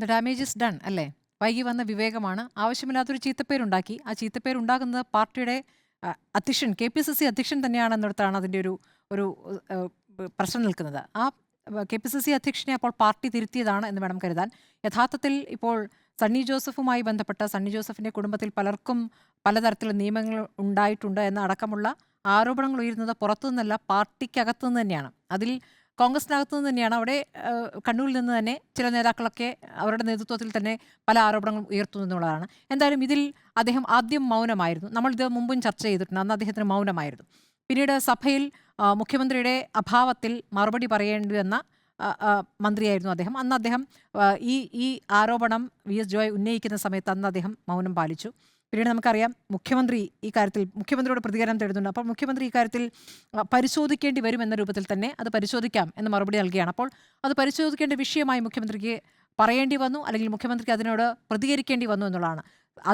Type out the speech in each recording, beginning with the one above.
The damage is done അല്ലേ? വൈകി വന്ന വിവേകമാണ്. ആവശ്യമില്ലാത്തൊരു ചീത്തപ്പേരുണ്ടാക്കി. ആ ചീത്തപ്പേരുണ്ടാകുന്നത് പാർട്ടിയുടെ അധ്യക്ഷൻ KPCC അധ്യക്ഷൻ തന്നെയാണെന്നിടത്താണ് അതിൻ്റെ ഒരു പ്രശ്നം നിൽക്കുന്നത്. ആ KPCC അധ്യക്ഷനെ അപ്പോൾ പാർട്ടി തിരുത്തിയതാണ് എന്ന് വേണം കരുതാൻ. യഥാർത്ഥത്തിൽ ഇപ്പോൾ സണ്ണി ജോസഫുമായി ബന്ധപ്പെട്ട സണ്ണി ജോസഫിൻ്റെ കുടുംബത്തിൽ പലർക്കും പലതരത്തിലുള്ള നിയമങ്ങൾ ഉണ്ടായിട്ടുണ്ട് എന്ന അടക്കമുള്ള ആരോപണങ്ങൾ ഉയരുന്നത് പുറത്തുനിന്നല്ല, പാർട്ടിക്കകത്തു നിന്ന് തന്നെയാണ്. അതിൽ കോൺഗ്രസിനകത്തു നിന്ന് തന്നെയാണ്. അവിടെ കണ്ണൂരിൽ നിന്ന് തന്നെ ചില നേതാക്കളൊക്കെ അവരുടെ നേതൃത്വത്തിൽ തന്നെ പല ആരോപണങ്ങളും ഉയർത്തുന്നു എന്നുള്ളതാണ്. എന്തായാലും ഇതിൽ അദ്ദേഹം ആദ്യം മൗനമായിരുന്നു. നമ്മളിത് മുമ്പും ചർച്ച ചെയ്തിട്ടുണ്ട്. അന്ന് അദ്ദേഹത്തിന് മൗനമായിരുന്നു. പിന്നീട് സഭയിൽ മുഖ്യമന്ത്രിയുടെ അഭാവത്തിൽ മറുപടി പറയേണ്ടി വന്ന മന്ത്രിയായിരുന്നു അദ്ദേഹം. അന്ന് അദ്ദേഹം ഈ ആരോപണം VS ജോയ് ഉന്നയിക്കുന്ന സമയത്ത് അന്ന് അദ്ദേഹം മൗനം പാലിച്ചു. പിന്നീട് നമുക്കറിയാം മുഖ്യമന്ത്രി ഈ കാര്യത്തിൽ മുഖ്യമന്ത്രിയോട് പ്രതികരണം തേടുന്നുണ്ട്. അപ്പോൾ മുഖ്യമന്ത്രി ഈ കാര്യത്തിൽ പരിശോധിക്കേണ്ടി വരും എന്ന രൂപത്തിൽ തന്നെ അത് പരിശോധിക്കാം എന്ന് മറുപടി നൽകുകയാണ്. അപ്പോൾ അത് പരിശോധിക്കേണ്ട വിഷയമായി മുഖ്യമന്ത്രിക്ക് പറയേണ്ടി വന്നു, അല്ലെങ്കിൽ മുഖ്യമന്ത്രിക്ക് അതിനോട് പ്രതികരിക്കേണ്ടി വന്നു എന്നുള്ളതാണ്.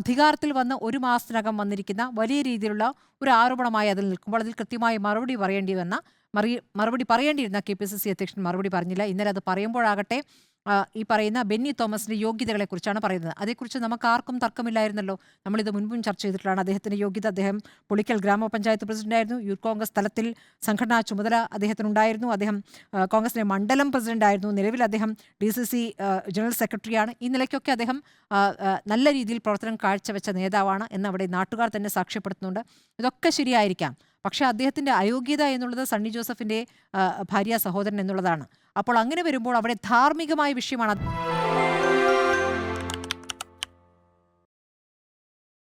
അധികാരത്തിൽ വന്ന് 1 മാസത്തിനകം വന്നിരിക്കുന്ന വലിയ രീതിയിലുള്ള ഒരു ആരോപണമായി അതിൽ നിൽക്കുമ്പോൾ അതിൽ കൃത്യമായി മറുപടി പറയേണ്ടിയിരുന്ന KPCC അധ്യക്ഷൻ മറുപടി പറഞ്ഞില്ല. ഇന്നലെ അത് പറയുമ്പോഴാകട്ടെ ഈ പറയുന്ന ബെന്നി തോമസിന്റെ യോഗ്യതകളെക്കുറിച്ചാണ് പറയുന്നത്. അതേക്കുറിച്ച് നമുക്ക് ആർക്കും തർക്കമില്ലായിരുന്നല്ലോ. നമ്മളിത് മുൻപും ചർച്ച ചെയ്തിട്ടുള്ളതാണ്. അദ്ദേഹത്തിന്റെ യോഗ്യത, അദ്ദേഹം പുളിക്കൽ ഗ്രാമപഞ്ചായത്ത് പ്രസിഡന്റായിരുന്നു. യൂത്ത് കോൺഗ്രസ് തലത്തിൽ സംഘടനാ ചുമതല അദ്ദേഹത്തിനുണ്ടായിരുന്നു. അദ്ദേഹം കോൺഗ്രസിന്റെ മണ്ഡലം പ്രസിഡന്റായിരുന്നു. നിലവിൽ അദ്ദേഹം DCC ജനറൽ സെക്രട്ടറിയാണ്. ഈ നിലയ്ക്കൊക്കെ അദ്ദേഹം നല്ല രീതിയിൽ പ്രവർത്തനം കാഴ്ചവെച്ച നേതാവാണ് എന്ന് അവിടെ നാട്ടുകാർ തന്നെ സാക്ഷ്യപ്പെടുത്തുന്നുണ്ട്. ഇതൊക്കെ ശരിയായിരിക്കാം. പക്ഷേ അദ്ദേഹത്തിൻ്റെ അയോഗ്യത എന്നുള്ളത് സണ്ണി ജോസഫിൻ്റെ ഭാര്യ സഹോദരൻ എന്നുള്ളതാണ്. അപ്പോൾ അങ്ങനെ വരുമ്പോൾ അവിടെ ധാർമ്മികമായ വിഷയമാണ്.